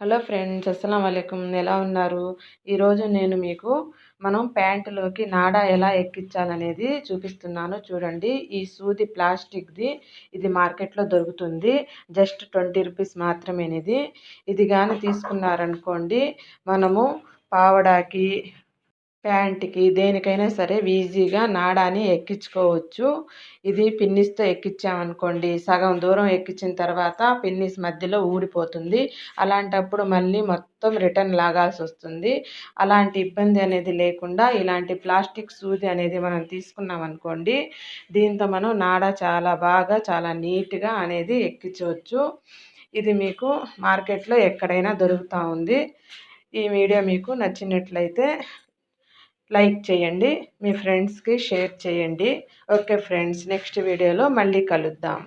Hello friends, అస్సలం వాలేకుమ్. ఎలా ఉన్నారు? ఈరోజు నేను మీకు మనం ప్యాంటులోకి నాడా ఎలా ఎక్కించాలనేది చూపిస్తున్నాను. చూడండి, ఈ సూది ప్లాస్టిక్ది. ఇది మార్కెట్లో దొరుకుతుంది. జస్ట్ 20 రూపీస్ మాత్రమేనిది. ఇది కానీ తీసుకున్నారనుకోండి, మనము పావడాకి, ప్యాంట్కి, దేనికైనా సరే ఈజీగా నాడాని ఎక్కించుకోవచ్చు. ఇది పిన్నిస్తో ఎక్కించామనుకోండి, సగం దూరం ఎక్కించిన తర్వాత పిన్నిస్ మధ్యలో ఊడిపోతుంది. అలాంటప్పుడు మళ్ళీ మొత్తం రిటర్న్ లాగాల్సి వస్తుంది. అలాంటి ఇబ్బంది అనేది లేకుండా ఇలాంటి ప్లాస్టిక్ సూది అనేది మనం తీసుకున్నాం అనుకోండి, దీంతో మనం నాడా చాలా బాగా, చాలా నీట్గా అనేది ఎక్కించవచ్చు. ఇది మీకు మార్కెట్లో ఎక్కడైనా దొరుకుతూ ఉంది. ఈ వీడియో మీకు నచ్చినట్లయితే లైక్ చేయండి, మీ ఫ్రెండ్స్కి షేర్ చేయండి. ఓకే ఫ్రెండ్స్, నెక్స్ట్ వీడియోలో మళ్ళీ కలుద్దాం.